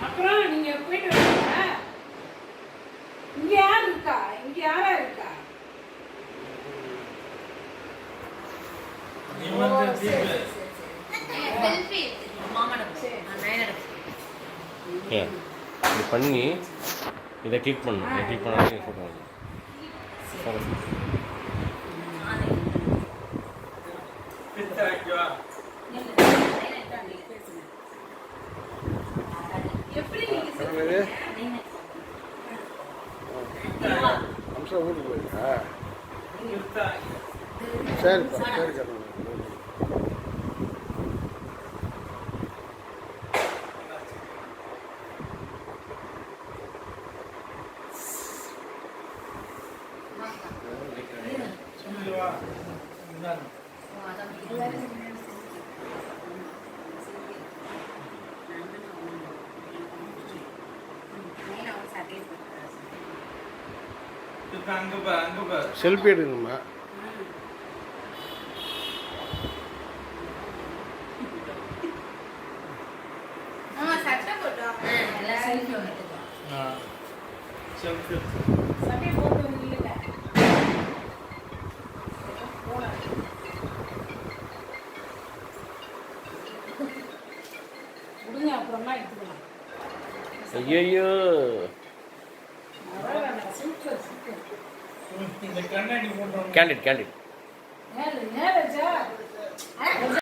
அப்புறம் நீங்க போயிட்டு வரீங்க. இங்க யார் இருக்கா? இங்க யாரா இருக்கா? நீ வந்து சரி. செல்ஃபி மாமா இது பண்ணி இதை கிளிக் பண்ணணும். இதை கிளிக் பண்ணாலே ஃபோட்டோ வந்து எப்படி நீங்க அம்சம் வீட்டுக்கு போயிருக்கா? சரிப்பா சரி கண்ணு. செல்ஃபி எடுக்கணுமா? சட்டை போட்டோம் செல்ஃபி சட்டை போட்டு இல்லைங்க. முடிஞ்ச அப்புறமா எடுத்துக்கலாம். ஐயோ இந்த கண்ணாடி போட்டோம். கேண்டிட் ஏழு ஏழு